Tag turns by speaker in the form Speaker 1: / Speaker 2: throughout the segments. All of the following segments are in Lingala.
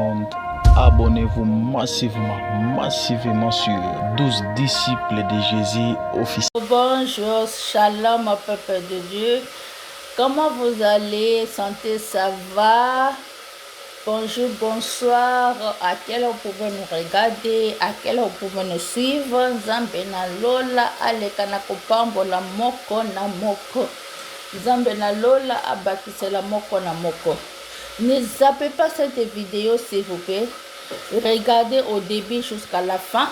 Speaker 1: monde. Abonnez-vous massivement sur 12 disciples de Jésus officiels.
Speaker 2: Bonjour, shalom au peuple de Dieu. Comment vous allez? Santé, ça va? Bonjour, bonsoir. À quelle heure vous pouvez nous regarder? À quelle heure vous pouvez nous suivre? Nzambe na lola aleka na kopambola moko na moko. Nzambe na lola abakisela moko na moko. Ne zappez pas cette vidéo s'il vous plaît. Regardez au début jusqu'à la fin.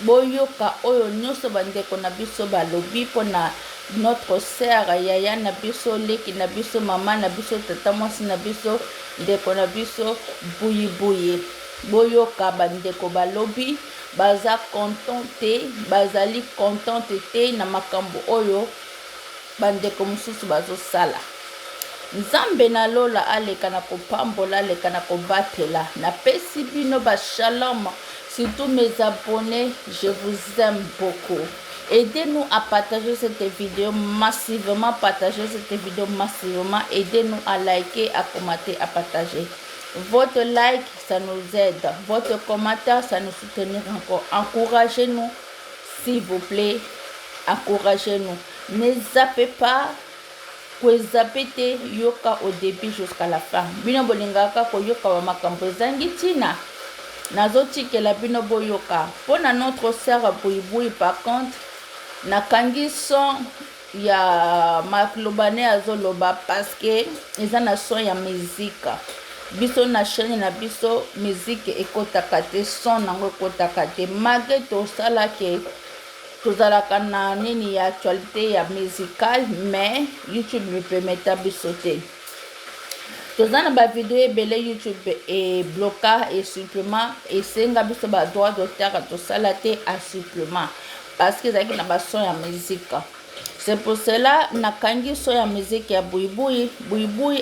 Speaker 2: Boyoka oyo nyonso bandeko na biso balobi pona notre sœur yaya na biso leki na biso mama na biso tata mwasi na biso ndeko na biso buyi. Boyoka bandeko balobi baza contente bazali contente te na makambo oyo bandeko mususu bazosala. Nzambe na lola aleka na kopambola aleka na kobatela na pesi bino ba shalom. Surtout mes abonnés, je vous aime beaucoup. Aidez-nous à partager cette vidéo massivement, Aidez-nous à liker, à commenter, à partager. Votre like, ça nous aide. Votre commentaire, ça nous soutient encore. Encouragez-nous, s'il vous plaît. Encouragez-nous. Ne zappez pas. Zappez yoka au début jusqu'à la fin. Bino bolingaka ko yoka wa makambo zangi tina. Nazotikela bino boyoka. Pour notre sœur Buibui par contre, nakangi son ya maklobane azoloba parce que eza na son ya musique. Biso na chaîne na biso musique ekotaka te, son nango ekotaka te. Malgré tout ça là que tozalaka na nini ya actualité ya musicale, mais YouTube me permet biso te. Tozana ba vidéo ebele YouTube et bloca et supplément et senga biso ba droit d'auteur to salate à supplément parce que zaki na ba son ya musique. C'est pour cela nakangi son ya musique ya Buibui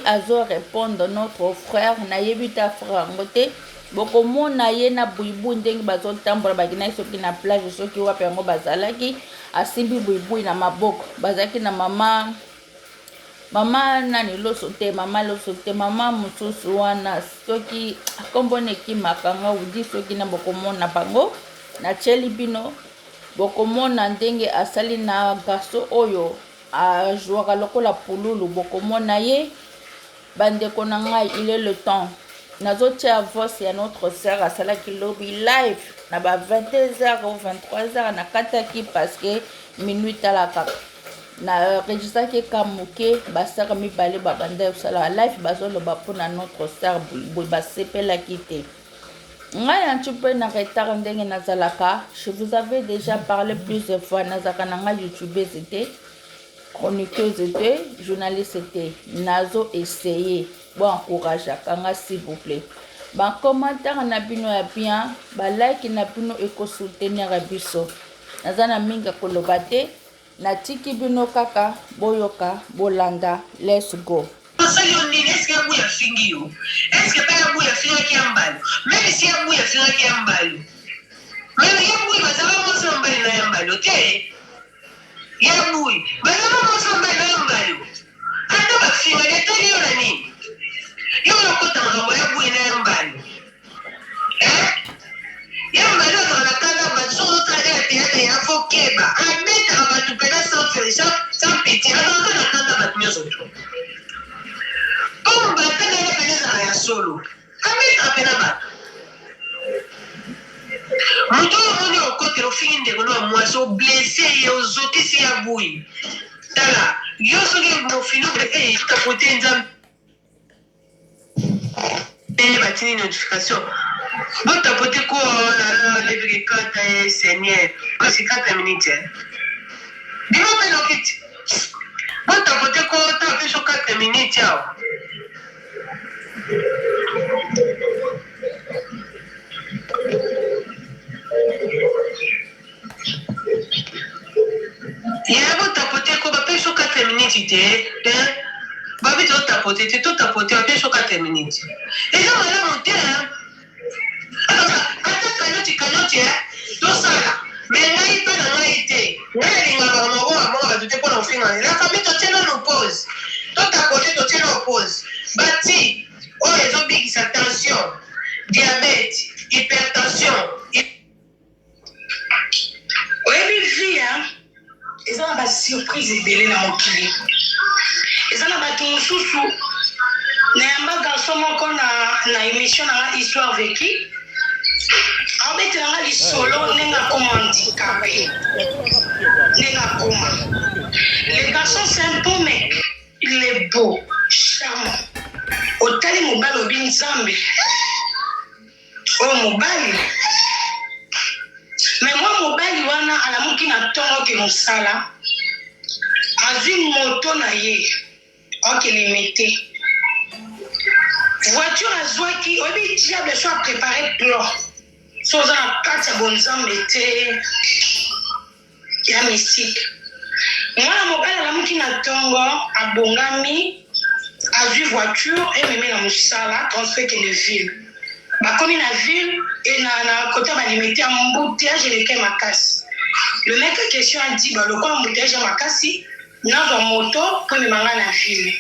Speaker 2: azo répondre notre frère na yebita frère ngote boko mona ye na Buibui ndenge bazo tambola bagina soki na plage soki wapi yango bazalaki asimbi Buibui na maboko bazaki na mama nani loso te mama mususu wana soki akombone ki makanga udi soki na bokomona bango na cheli bino bokomona ndenge asali na gaso oyo a jouaka lokola pululu bokomona ye bandeko na ngai il est le temps nazotia voice ya notre sœur asalaki lobby live na ba 22h ou 23h na kataki parce que minuit talaka na registraki kamuke basara mibale babanda osala live bazoloba mpona notre star boy basepelaki te ngai anti mpe na retard ndenge nazalaka. Je vous avais déjà parlé plusieurs fois nazalaka na ngai youtubeuse te, chroniqueuse te, journaliste te. Nazo essayer bo encourageaka nga s'il vous plaît. Ba commentaire na bino ya bien, ba like na bino eko soutenir biso. Nazana minga koloba te. Natiki bino kaka boyoka bolanda. Let's go.
Speaker 3: Est-ce que vous avez fini? Est-ce que vous avez fini qui est mbalo? Même si vous avez fini qui est mbalo. Même si vous avez fini qui est mbalo, ok? Yabui, mais vous avez fini mbalo. Ando bakfima yetali yo nani? Yo lokota ngambo yabui na mbalo. Yambalo na kala bazo tale tete ya fokeba. Ameta abatu pena sans pitié. Ando na kala batu nyoso tu. Bomba tena ya pena ya solo. Ameta pena ba. Muto moni okote lo finde kono mwaso blessé yo zokisi ya bui. Tala, yo soki mo fino pe tapote nzam. Batini notification. Bon tapote ko la lever 4 Seigneur. Parce que 4 minutes. Dis-moi pas l'okit. Bon tapote ko tapote sur 4 minutes yao. Ya bon tapote ko ba pe sur 4 minutes te. Babi to tapote ba pe sur 4 minutes. Et là on a monté hein. Alors ata kanoti to sala. Mais ngai pe na ngai te. Ngai linga ba mo ba te ko na finga. La famille to tena no pause. To tapote to tena no pause. Bati, oh les obéis attention. diabète, hypertension.
Speaker 4: Oui, vie, hein? Ils ont une surprise ébélée dans mon client. Ils ont un sous-sous. Un garçon na émission na histoire vécue. En fait, il y solo nenga comme handicapé. Nenga comme. Le garçon c'est un peu mais il est beau, charmant. Otali mobile obi nzambe. Oh mobile. Mais moi mobile wana alamuki na tongo ke mosala. Azui moto na ye. Ok limité. Voiture azwaki obi diable soit préparé plan. Soza na kati ya bonzambe te ya mystique. Mwana mobile alamuki na tongo abongami azui voiture et meme na mosala transfert de ville. Bakomi na ville et na côté ba limité embouteillage eleke makasi. Le mec en question a dit le quoi embouteillage makasi na moto pour me manga na ville.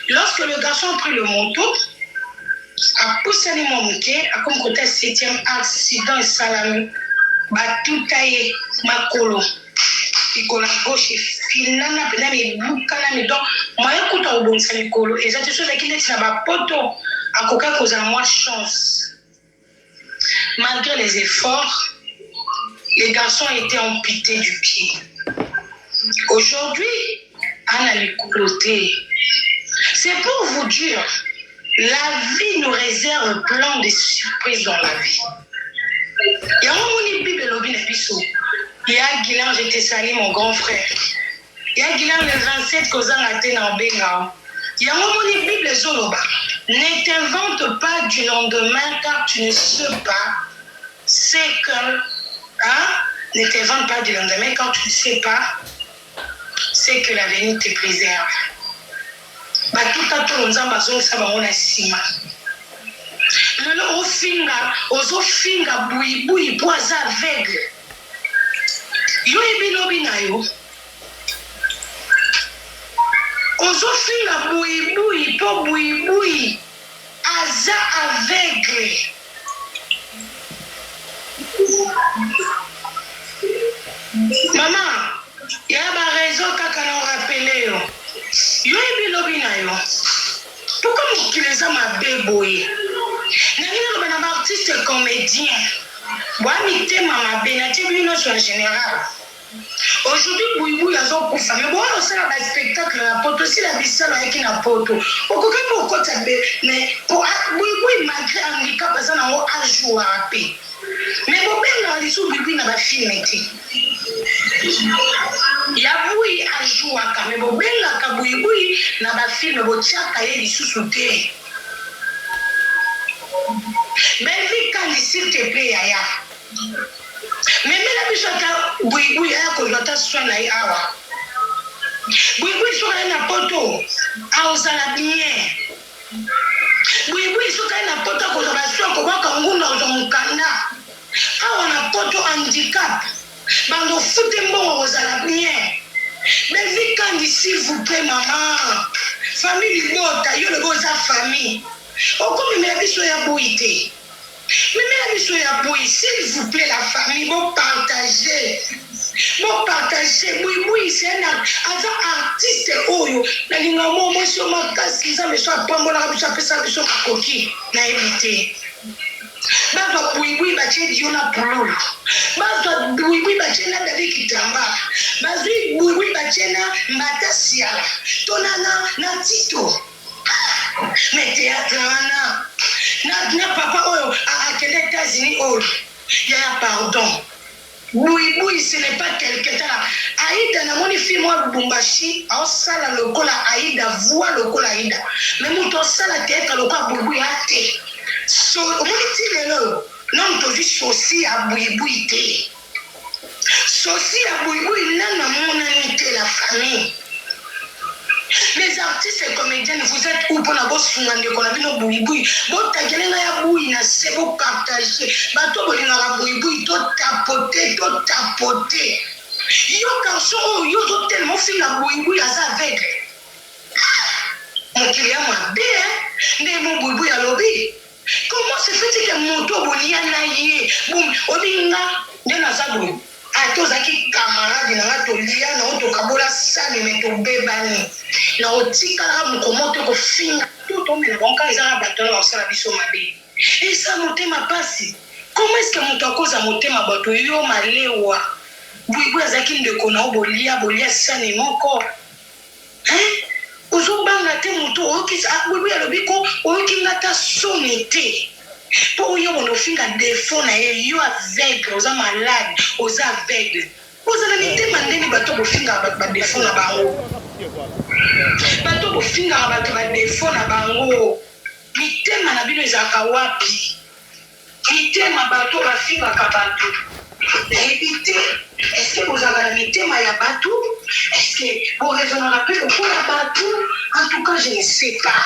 Speaker 4: Lorsque le garçon a pris le moto, a poussé les montées, a comme côté 7e accident salami, ba tout taillé makolo. Ikola gauche finana pena me bukana me donc moi écoute au bon ça mikolo et ça te chose qui est na ba poto akoka cause moi chance. Malgré les efforts, les garçons étaient amputés du pied. Aujourd'hui, Anna l'écouté. C'est pour vous dire, la vie nous réserve plein de surprises dans la vie. Il y a un moment où Bible lobby n'est plus saut. Il y a Guilain, j'étais sali mon grand frère. Il y a Guilain le 27 causant la tête en Benga. Il y a un moment où Bible Zoloba. Ne t'invente pas du lendemain car tu ne sais pas ce que. Hein? Ne t'invente pas du lendemain car tu ne sais pas ce que l'avenir te préserve. Batuta to nzamba zo saba ona sima. Lelo ozofinga buibui po aza aveugle. Yo ebilobi na yo. Ozofinga buibui po buibui aza aveugle. Maman, il y a ba raison kaka na rappeler yo. Yo ebilobi na yo. Pourquoi m'utiliser ma béboye? N'a pas artiste comédien. Moi, m'étais maman Benatia Bino en général. Aujourd'hui, Boubou, ils ont pour famille. Bon, on sait un spectacle, la poto, aussi la bissa, avec une poto. Pourquoi ça mais pour Boubou, malgré un handicap, parce qu'on a un jour à paix. Mais bon, ben, les sous-Boubou, n'a pas filmé. Il y a Boui à jouer à quand même. Bon, ben, la Kaboui, n'a pas filmé, bon, tiens, cahier les sous-soutés. Mais quand s'il te plaît, Yaya. Mais la bichota, Boui, Yaya, que je t'assois là, Awa. Boui, sur la poto, Aosala bien. Boui, sur la poto, que je m'assois, que moi, quand on a un canard. Ah, on a poto handicap. Bando foutez-moi aux alabniens. Mais vite quand s'il vous plaît, maman. Famille Lota, yo le beau famille. Oh, comme il m'a dit, soyez abouité. Mais la mission est abouée, s'il vous plaît, la famille, vous partagez. Vous partagez. Oui, c'est un artiste. Oh, la ligne moi, sur ma casse, qui ça me soit pas mon arabe, ça fait ça, me soit coquille. N'a évité. Baza oui bache diona polo. Baza oui bache na dali kitamba. Baza oui bache na mbata siala. Tonana na tito. Mais théâtre na papa oyo a quel États-Unis oyo. Ya pardon. Oui, ce n'est pas quelqu'un là. Aïda na moni fi moi Lubumbashi, au sala lokola Aïda, voix lokola Aïda. Mais muto sala théâtre lokola boui ate. So, on dit non, tu vis sauci à boui-boui. Sauci à boui-boui, non, mon amitié, la famille. Les artistes et comédiens, vous êtes où pour la bosse fungande qu'on a vu nos boui-boui. Bon, t'as gagné la boui, c'est beau partager. Bateau, on a boui-boui, tout tapoter. Yo, garçon, yo, tellement fait la boui-boui à sa avec. Mon client m'a bien, mais mon boui-boui à lobby. Comment ya na ye boum obinga nde naza boye ate ozalaki camarade na nga tolia na otokabola sani me tobebani na otikalaka mokomo te kofinga to tomela bonka eza na bato na basala biso mabe esa motema pasi comment est-ce que moto akoza motema bato yo malewa buibu azalaki ndeko na bolia sani moko ozobanga te moto oyokisa buibu alobi ko oyokinga ta soni te mpo oyo bona ofinga defo na ye yo aveugle oza malade oza aveugle ozala mitema ndeni bato bofingaka badefo na bango bato bofingaka bato badefo na bango mitema na bino ezalaka wapi mitema bato bafingaka bato nayebi te estce bozalaka na mitema ya bato estce boraisonnaka mpe lokola bato en tout cas je ne sais pas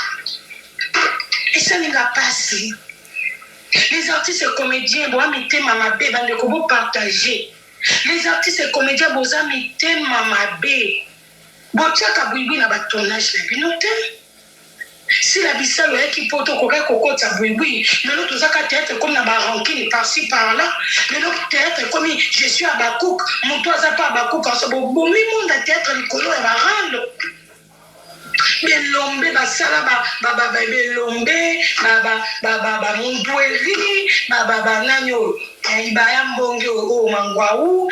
Speaker 4: esalinga pasi les artistes et comédiens boa mitema mabe bandeko bopartage les artistes et comédiens boza mitema mabe botiaka buibui na batonnage na bino te si la bisalo yaki mpo tokokai kokota buibui lelo tozaka théâtre comme na barankine par-ci par-là lelo théâtre comme je suis à Bakouk moto aza pa Bakouk anso bobomi monde ya théâtre likolo ya barando belombe basala belombe mondweri banani oyo ibaya mbonge oyo mangwau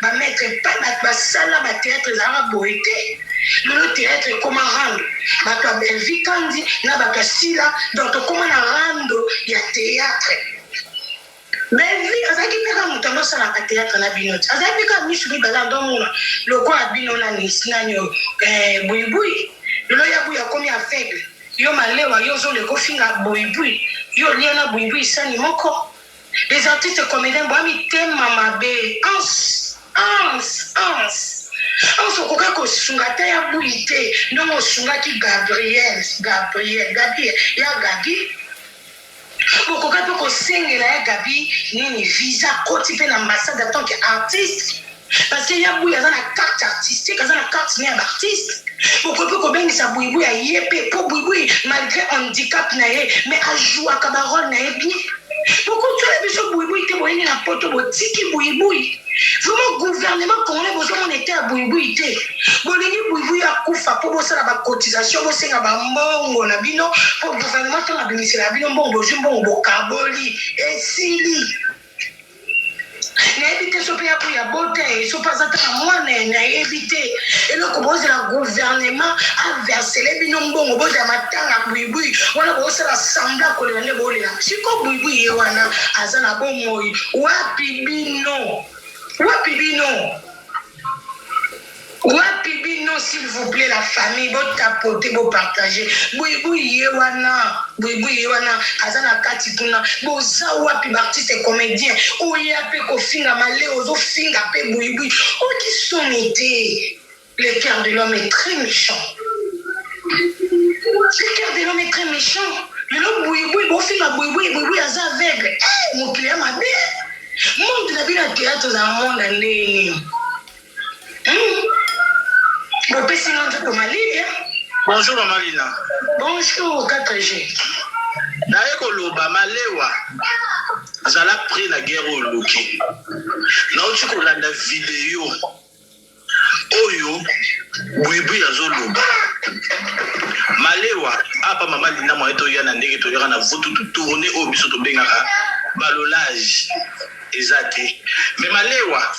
Speaker 4: bametre pa basala bathéâtre ezalaka boye te lelo théâtre ekoma rando bato ya belvikandi na bato ya sila donc tokoma na rando ya théâtre belvi azalaki mpeka moto andosalaka théâtre na bino te azalaki mpeka misu mibala ndomona lokola bino nani buibui lelo ya buya komi aveugle yo malewa yo ozoleka ofinga buibui yo lia na buibui sani moko les artistes comédiens boa mitema mabe ans okoka kosunga te ya bui te ndongo osungaki Gabriel ya Gabi okoka mpe kosengela ya Gabi nini visa koti mpe na ambassade en tant que artiste parce que ya bui aza na carte artistique aza na carte ne ya baartiste okoki mpe kobengisa buibui aye mpe mpo buibui malgré handicap na ye mais ajouaka barole na ye bien bokotola biso buibui te boyeni na poto botiki buibui vraiment gouvernement congolais bozomona ete ya buibui te bolingi buibui akufa mpo bosala bacotisation bosenga bambongo na bino mpo gouvernement ntango abimisela bino mbongo bozwi mbongo bokaboli esili nayebi te so mpe ya buya bote so mpe aza tana mwana nayebi te eloko bozela gouvernement aversele bino mbongo bozela matanga buibui wana bosala sambla kolela nde bolela siko buibui ye wana aza na bomoi wapi bino s'il vous plaît la famille botapote bopartage buibui ye wana aza na kati kuna boza wapi baartiste comédien oya mpe kofinga male ozofinga mpe buibui okisoni te le cœur de l'homme est très méchant lelo buibui bofinga buibui aza aveugle mokili ya mabe monde na bino ya théâtre na monde ndeni bopesi nga nzoto malili
Speaker 5: bonjour Mamalina.
Speaker 4: Bonjour 4G.
Speaker 5: Naye koloba malewa azala pris la guerre au Loki. Nauti kolanda video oyo buibui azoloba. Malewa apa Mamalina mo eto yana ndenge to yana vutu tourner au biso to bengaka balolage ezate. Mais malewa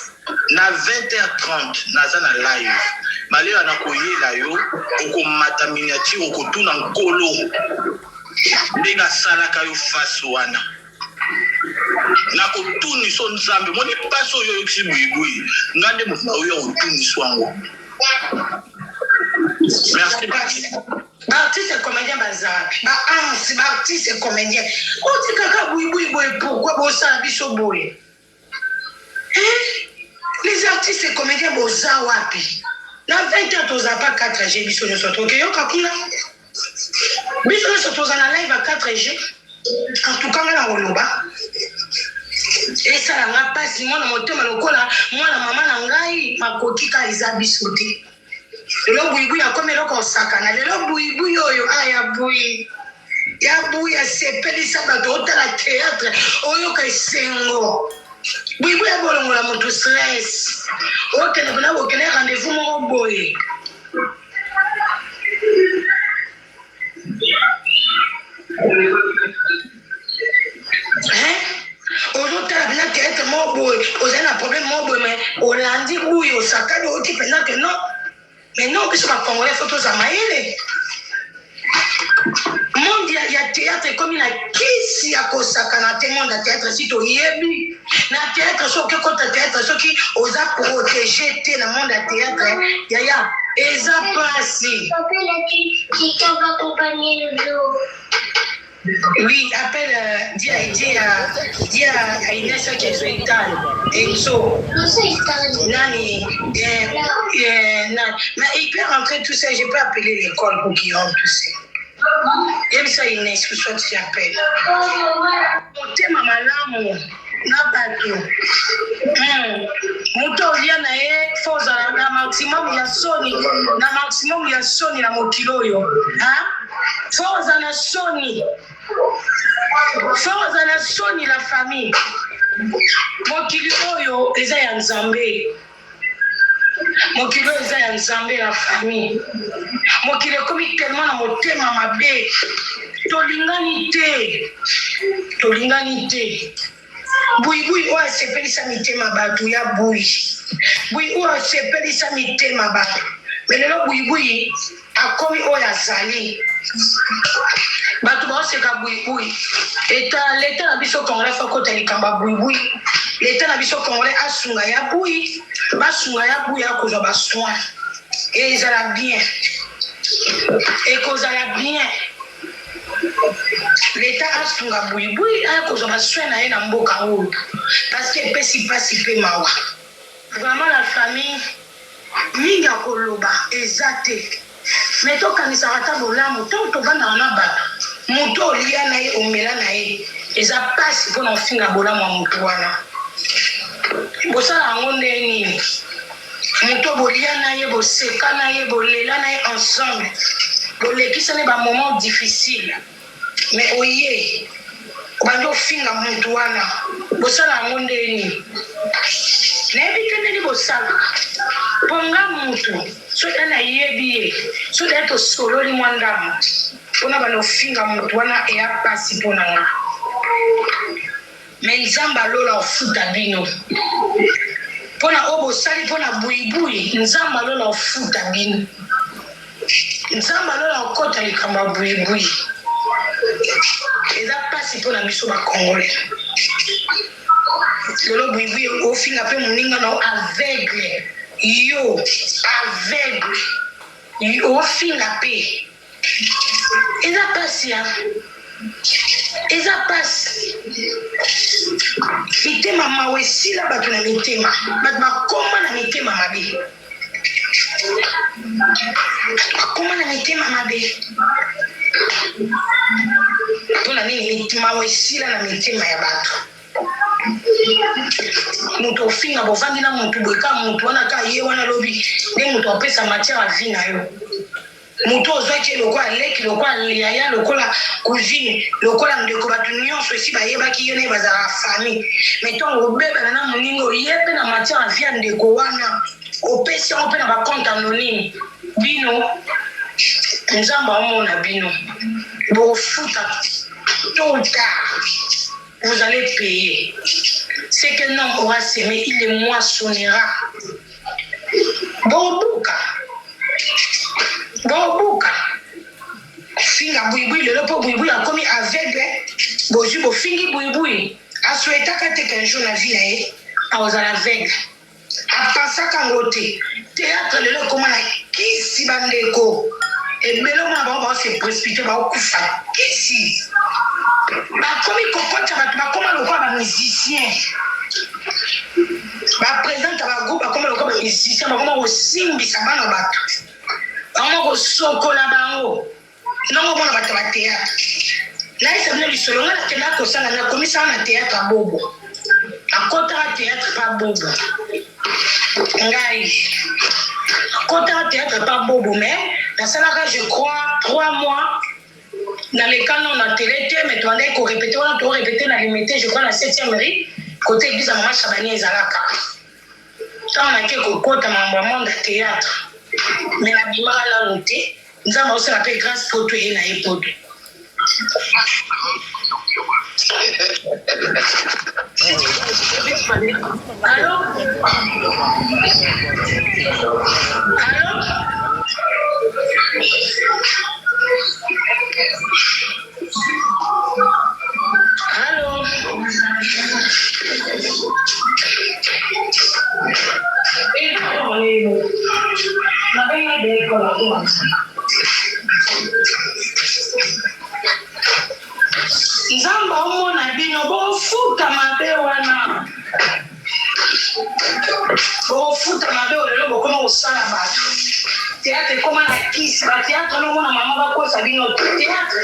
Speaker 5: na 20h30 naza na live. Malewa na koyela yo okomata miniature okotuna nkolo ndenge asalaka yo face wana na kotuniso nzambe moni paso oyo yokisi buibui nga nde moto na oyo akotuniso yango. Merci.
Speaker 4: Baartiste comédien bazapi baartiste comédien otikaka buibui boye pourquoi bosala biso boye les artistes comédiens boza wapi na 20 ans toza pas 4G biso nyonso tokeyoka kuna biso nyonso toza na live à 4G en tout cas nga na koloba esalanga mpasi mwana motema lokola mwana mama na ngai makoki ka eza biso te lelo buibui akomi eloko osakana lelo buibui oyo aya bui ya buya sepelisa bato otala théâtre oyoka esengo buibu ya bolongola moto stress okende mpona bokende rendez-vous moko boye ozotala mpena théâtre moko boye ozali na problème moko boye mais olandi buya osakani oti mpena ke non mais non biso bacongolais fo toza mayele monde ya théâtre comme na kisi ya kosakana te monde ya théâtre si toyebi na théâtre soki okota théâtre soki oza protégé te na monde ya théâtre yaya eza pasi.
Speaker 6: Quelqu'un va accompagner le dos.
Speaker 4: Oui, appelle, dis à Inès qui est sur l'étal. Et so, Nani, mais il peut rentrer tout ça, je peux appeler l'école pour qu'ils rentrent tout ça. Et ça, Inès, que soit tu appelles. Monter ma malamu, na bato. Moto olia na ye foza na maximum ya soni na mokilo yo. Hein? Foza na soni la famille mokili oyo eza ya nzambe la famille mokili ekomi tellement na motema mabe tolingani te buibui oyo asepelisa mitema bato ya bui oyo asepelisa mitema bato me lelo buibui akomi oyo azali bato baoseka buibui leta na biso congolais fakota likambo ya buibui leta na biso congolais asunga ya bui basunga ya bui akozwa basoin ezala bien ekozala bien leta asunga buibui akozwa basoin na ye na mboka oyo parce que epesi mpasi mpe mawa vraiment la famille mingi ya koloba eza te me tokanisaka ata bolamu ntango tovandaka na bato moto olia na ye omela na ye eza mpasi mpona ofinga bolamu ya moto wana bosala yango nde nini moto bolia na ye boseka na ye bolela na ye ensemble bolekisani bamoment difficile mais oye obandi ofinga moto wana bosala yango nde nini nayebi te ndeni bosala mponga moto soki ana yebi ye soki aye tosololi mwa ndamo mpona bana ofinga moto wana eya mpasi mpona nga me nzambe alola ofuta bino mpona oyo bosali mpona buibui nzambe alola ofuta bino nzambe alola okota likambo ya buibui eza mpasi mpona biso bakongole lelo buibui ofinga mpe moninga nao aveugle yo aveugle ofinga mpe eza mpasi ya eza mpasi mitema mawe esila bato na mitema bato bakoma na mitema mabe mpona nini mawe esila na mitema ya bato moto ofinga bovandi na moto boyeka moto wana ka ye wana lobi nde moto apesa matière ya vie na yo moto ozwaki ye lokola leki lokola liaya lokola cousine lokola ndeko bato nyonso esi bayebaki ye naye bazala famille mais ntongo obebana na moninga oye mpe na matière ya vie ya ndeko wana opesi yango mpe na bacompte anonyme bino nzambe aomona bino bofuta tôt ou tard vous allez payer. Ce que l'homme aura semé, il le moissonnera. Bobuka. Finga buibui, le lopo buibui a commis aveugle. Bozu bo fingi buibui. A souhaité qu'un jour la vie est aux aveugles. A pensé qu'en côté, théâtre le lopo comment qui si bandeko. Et melo mwa se précipiter ba okufa. Qui si? Bakomi kokota bato bakoma lokola bamusicien bapresente bagroupe bakoma lokola bamusicien bakoma kosimbisa bana bato bakoma kosokola bango ndongo mona bato ba théâtre naisa bino lisolo nga nakendaka kosala nakomisaka na théâtre ya bobo nakotaka théâtre pa bobo ngai nakotaka théâtre pa bobo mais nasalaka je crois 3 mois Dans les cas, on a télé, mais tu allais répéter, on a tout répété, on a limité, je crois, la 7e rue, côté église à Maman Chabani et Zalaka. Quand on a quelques côtes à mon monde de théâtre, mais la bimara l'a noté, nous avons aussi appelé grâce pour tout et la époque. Allô? Allô? Allô? Nzamba omona bino bofuta mabe wana bofuta mabe olelo bokoma kosala bato théâtre ekoma na kisi batéâtre nomona mama bakosa bino théâtre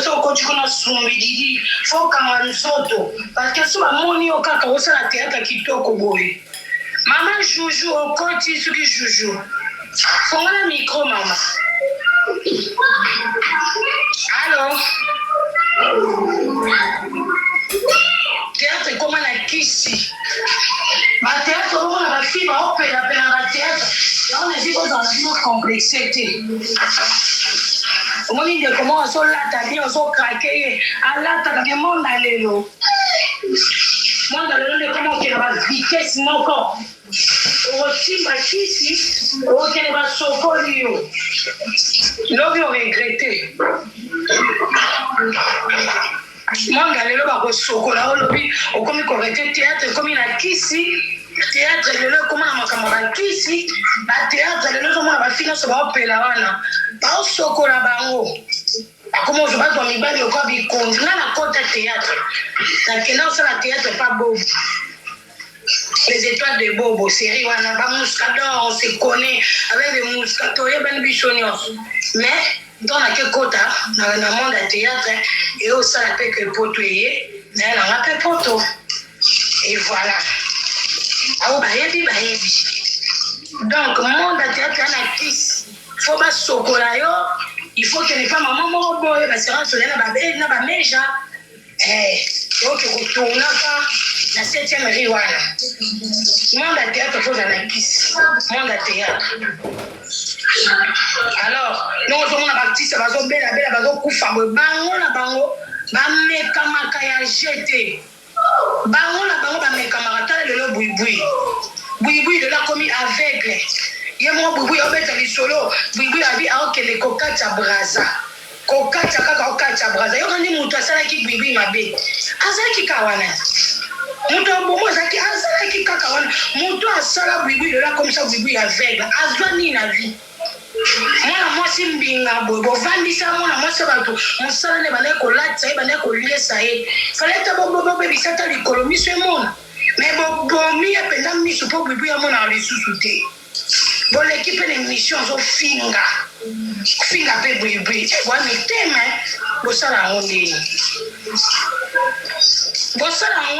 Speaker 4: so okoti kuna sumbididi fokanga nzoto parce que so bamoni yo kaka osala théâtre kitoko boye mama juju okoti soki juju fongala micro mama allo théâtre ekoma na kisi batéâtre omona bafille baopelapela na théâtre yango nazi kozala bino complexe te omoni ndeko moko azolata bien ozokrake ye alataka ke monda lelo ndeko mokende bavitese moko okosimba kisi okokende basokoli yo lobi oregrete monda lelo bakosokola olobi okomi korete théâtre ekomi na kisi théâtre lelo ekoma na makambo bakisi batéâtre lelo ezomona bafille nyonso baopela wana baosokola bango akoma ozo bazwa mibali okwa bikonzi nga na kota théâtre nakenda osala théâtre pa bobo les étoiles de bobo série wana bamuscador on se connaît avec les muscato oyebani biso nyonso mais ntonake kota na monde ya théâtre e osala mpe ke poto eye naye nanga mpe poto et voilà awo bayebi donc monde ya théâtre ana kisi fo basokola yo il faut que ne pas maman moko boye basérance oya na bameja oke kotournaka na 7e rue wana monde ya théâtre fo ozala na kisi monde ya théâtre alors non ozomona baartiste bazobelabela bazokufa boye bango na bango bamekamaka ya jete bango na bango bamekamaka tala lelo buibui lelo akomi aveugle ye moko buibui aobeta lisolo buibui abi aokende kokatya braza kokatya kaka okatya braza yokandi moto asalaki buibui mabe azalaki ka wana moto abomo azalaki kaka wana moto asala buibui lelo akomisa buibui aveugle azwa nini na vie mwana mwasi mbinga boye bovandisa mwana mwasi bato mosala ne bandaki kolatisa ye bandaki koliesa ye faleta bobebisa ata likolo miso emona me bobomi ye mpenza miso mpo buibu ya monaka lisusu te boleki mpe na émission ozofinga mpe buibu bwa mitema bosala yango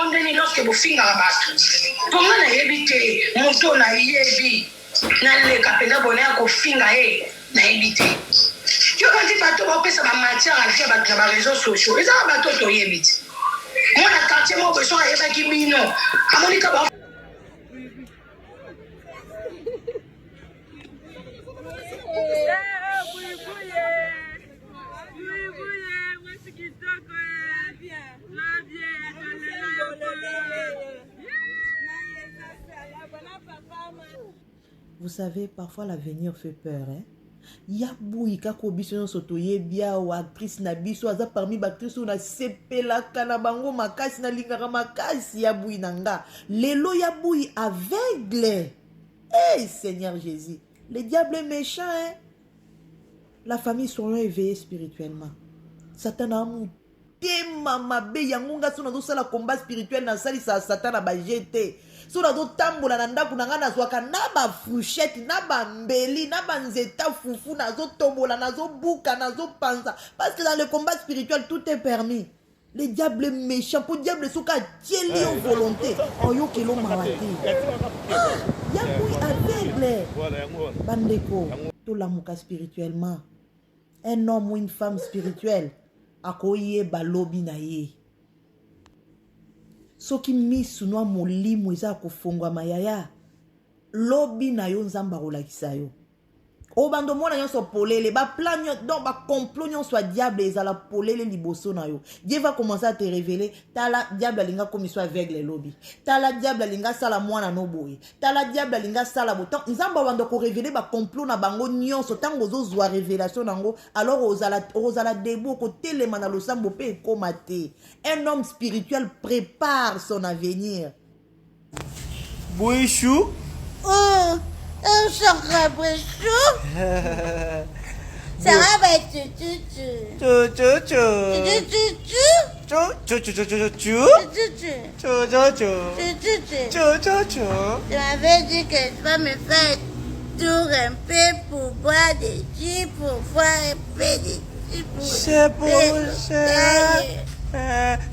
Speaker 4: ndeni lorsque bofingaka bato mponga nayebi te moto nayebi naleka mpenza bona ya kofinga ye nayebi te yo kanti bato baopesa bamatière avia bato na bareseau sociaux ezaka bato toyebi te mwana quartier moko beso ayebaki bino amonika ba
Speaker 7: Vous savez, parfois l'avenir fait peur, hein? Yaboui kako biso sotoye bia ou actrice na biso aza parmi actrice ou na sepela kana bango makasi na lingara makasi yaboui nanga lelo yaboui aveugle. Hey Seigneur Jésus, le diable est méchant, hein? La famille sont éveillés spirituellement. Satan a mutema mabe yangunga sona do sala combat spirituel na sali sa Satan a ba jeté. Sona do tambola na ndaku na ngana zwaka na ba fruchette na ba mbeli na ba nzeta fufu na zo tombola na zo buka na zo panza parce que dans le combat spirituel tout est permis. Le diable est méchant pour diable soka tieli en volonté en yo kilo mawati. Yaboui aveugle. Bandeko to la muka spirituellement. un homme ou une femme spirituelle akoye balobi na ye soki misu no molimo eza kofongwama yaya lobi na yo nzamba kolakisa yo obando mona nyonso polele ba plan donc ba complot nyonso a diable ezala polele liboso na yo Dieu va commencer à te révéler tala diable alinga commission aveugle lobi tala diable alinga sala mwana no boye tala diable alinga sala botan nzamba bando ko révéler ba complot na bango nyonso tango zozwa révélation nango alors ozala debout ko telema na losambo pe komate un homme spirituel prépare son avenir
Speaker 8: Bouichou.
Speaker 9: Oh, un chocolat chou. Ça va être tu m'avais dit que tu vas me faire tour un peu pour boire des jus, pour voir un peu des jus.
Speaker 8: C'est bon,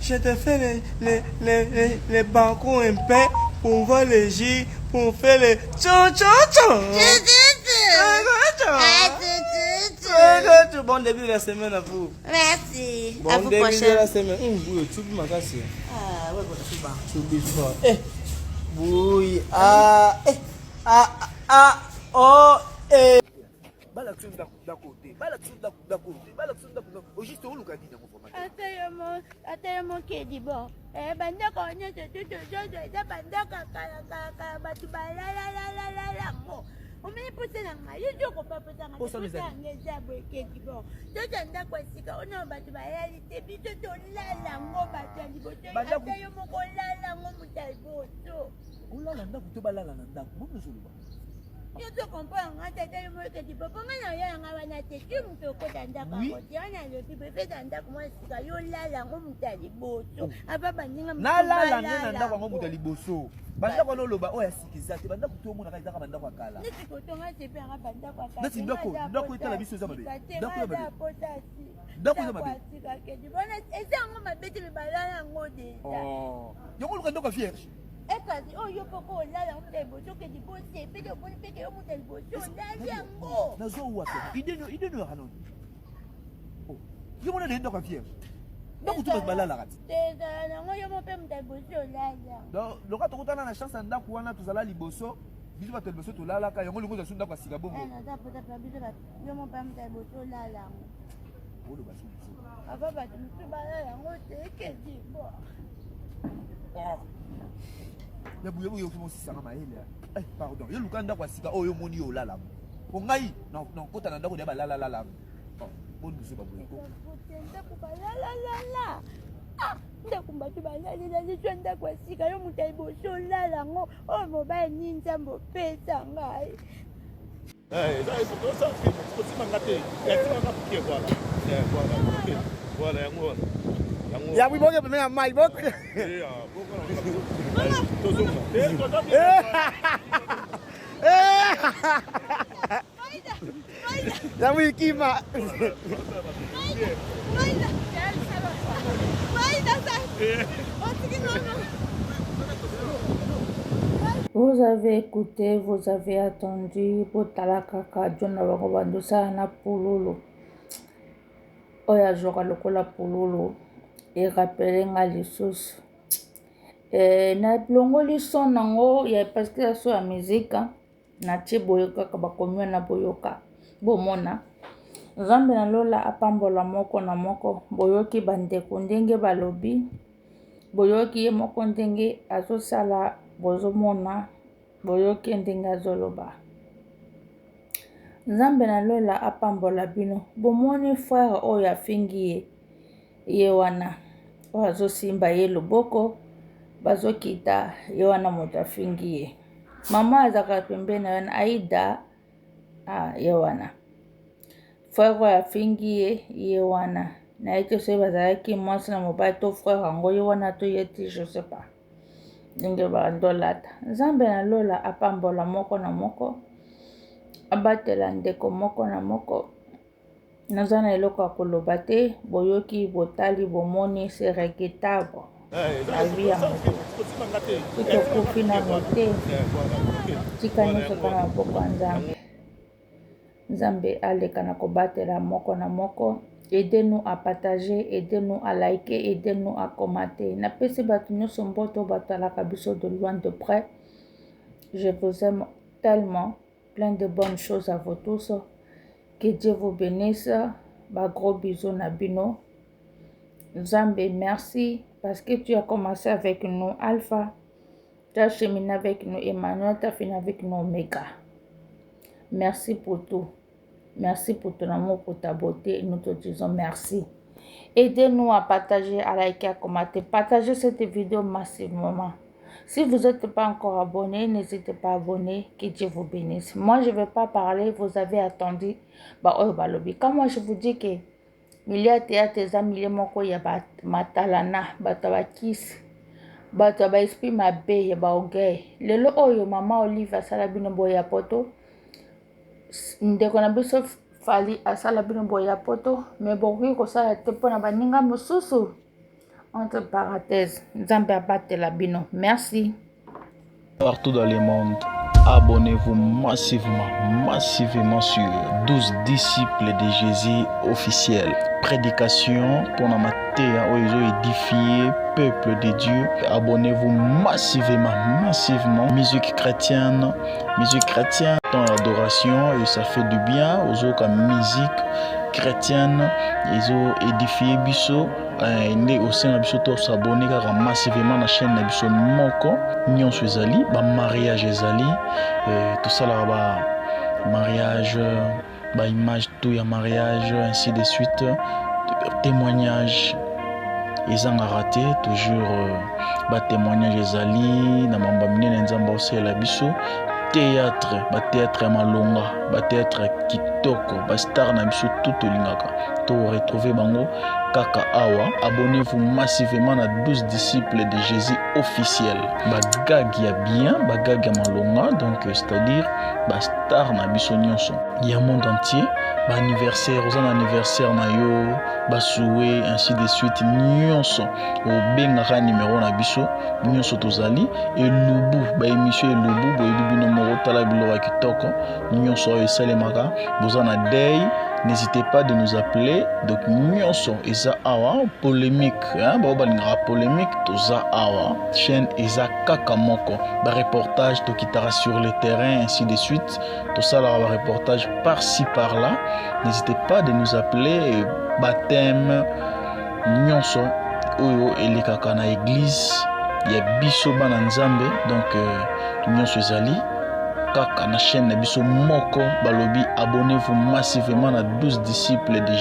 Speaker 8: je te fais les balcons un peu pour voir les jus, pour faire les Bon début de la semaine à vous.
Speaker 9: Merci.
Speaker 8: Bon
Speaker 9: À vous
Speaker 8: début de
Speaker 9: prochaine.
Speaker 8: la semaine. Tu peux m'agasser.
Speaker 7: ah ouais bon c'est bon
Speaker 8: Tu peux fort. Oui. Oh, Bala tu d'à côté. Bala tu d'à côté. Bala tu d'à côté. Au juste où le gars dit dans mon format.
Speaker 9: Atayemo kedi bon. Bandako nyonso tutu eza bandako kala batu balala mo. Omeni posa na ngai yo kopapesa ngai posa ngai eza boye kedi bon. Toto ndako esika ona batu balali te biso tolala ngo bato ya liboso atayemo kolala ngo mutu ya liboso.
Speaker 8: Olala ndako to balala na ndako. Mbona zoluba?
Speaker 9: Yo te comprends nga tata yo moyo kedi papa nga na yo nga wana te ti mutu okota ndako akoti wana lobi befeta ndako mwa sika yo lala ngo mutu ya liboso apa bandinga
Speaker 8: nalala nde na ndako yango mutu ya liboso bandako wana oloba oyo asikiza te bandako to omonaka ezaka bandako akala
Speaker 9: neti kotonga sepe yanga bandako akala
Speaker 8: neti ndako etala biso eza mabe ndako eza mabe
Speaker 9: ndako eza mabe kedi bona eza yango mabe te balala yango deja
Speaker 8: yango oluka ndako ya vierge
Speaker 9: ekasi oyo poko olala ngo mutu ya liboso kedi bosepele oboni peke yo mutu ya liboso olali yango
Speaker 8: nazowuwa pe ideno yaka noni yo mona na ndako ya vierge ndako to bato balalaka ti
Speaker 9: ezala nango yo mo mpe mutu ya liboso olala
Speaker 8: loka tokutana na chance ya ndako wana tozala liboso biso bato ya liboso tolalaka yango lingo zasu ndako ya sika bongo
Speaker 9: naza potapela biso yo mo mpe mutu ya liboso olala yango
Speaker 8: oloba su biso
Speaker 9: ava bato mosusu balala yango te ekezi bo
Speaker 8: ya buye buye okimosisanga mayele pardon yo luka ndako ya sika oyo omoni yo olalamu po ngai nakota na ndako na balalalalamu boni biso baboyeko
Speaker 9: ndako balalalala ndako bato balalelali so ndako ya sika yo moto ya liboso olala yango oyo mobali nini nzambe opesa ngai
Speaker 8: ya wiboke peme ya mai boke ya wikima
Speaker 2: Vous avez écouté, vous avez attendu pour talakaka John Bango Bandosa na Pululu. Oya Joga Lokola Pululu. Et rappelez les sources. Na plongoli son nango ya parce que ça la musique na tiboyoka kabakomyo na boyoka. Bomona. Nzambe na lola apambola moko na moko boyoki bandeko ndenge balobi. Boyoki ye moko ndenge azosala bozomona boyoki ndenge azoloba. Nzambe na lola apambola bino bomoni frère oyo afingi ye wana oyo azosimba ye loboko bazokita ye wana moto afingi ye mama azalaka pembeni na wana aida ye wana frère oyo afingi ye wana na ye te soki bazalaki mwasi na mobali to frère yango ye wana to ye ti je sais pas ndenge bandolata. Nzambe na lola apambola moko na moko abatela ndeko moko na moko naza na eloko ya koloba te boyoki botali bomoni c'est regrettable la vie ya moto tokokufi na mote tika nyonso kaka maboko ya Nzambe. Nzambe aleka na kobatela moko na moko. Aidez-nous à partager, aidez-nous à liker, aidez-nous à commenter. Napesi bato nyonso mboto batalaka biso de loin de près. Je vous aime tellement. Plein de bonnes choses à vous tous. Que Dieu vous bénisse. Ba gros bisous na bino. Nzambe, merci parce que tu as commencé avec nous Alpha. Tu as cheminé avec nous Emmanuel, tu as fini avec nous Omega. Merci pour tout. Merci pour ton amour, pour ta beauté. Nous te disons merci. Aidez-nous à partager, à liker, à commenter. Partagez cette vidéo massivement. Si vous n'êtes pas encore abonné, n'hésitez pas à abonner. Que Dieu vous bénisse. Moi, je ne vais pas parler. Vous avez attendu. Quand moi, je vous dis que il y a des amis, il y a matalana, batabakis, batabaispi mabe, il y a baogay. Le lo oyo mama Olive salabino boya poto. Ndeko na biso fali asalabino boya poto. Mais bon, ko sala tepo na baninga mususu. Entre parenthèses, Nzambe abate la bino. Merci.
Speaker 1: Partout dans le monde, abonnez-vous massivement sur 12 disciples de Jésus officiels. Prédication pour la matière où ils ont édifié peuple de Dieu. Abonnez-vous massivement. Musique chrétienne, dans l'adoration et ça fait du bien aux autres musique chrétienne. Ils ont édifié biso. Né au sein de biso to s'abonner car massivement la chaîne biso moko nyonso ezali ba mariage ezali tout ça là ba mariage ba image tout ya mariage ainsi de suite témoignage ezanga raté toujours ba témoignage ezali na mamba minene nzamba osela biso théâtre ya malonga ba théâtre kitoko ba star na biso tout olingaka to retrouver bango kaka awa. Abonnez-vous massivement à 12 disciples de Jésus officiels. Bagag ya bien, bagag ya malonga, donc c'est-à-dire ba star na biso nyonso ya monde entier. Ba anniversaire, aux anniversaire na yo, ba souhait ainsi de suite nyonso. O benga numéro na biso nyonso tozali et lubu ba émission lubu bo bino moko tala bilo kitoko nyonso e salemaka bozana day. N'hésitez pas de nous appeler. Donc, nyonso eza awa polémique, polémique toza awa chaîne eza kakamoko. Ba reportage to kitara sur le terrain ainsi de suite. Tout ça là ba reportage par-ci par-là. N'hésitez pas de nous appeler. Baptême nyonso oyo elekaka na église ya biso bana nzambe. Donc nyonso ezali kaka na chaîne na biso moko balobi. Abonnez-vous massivement à 12 disciples de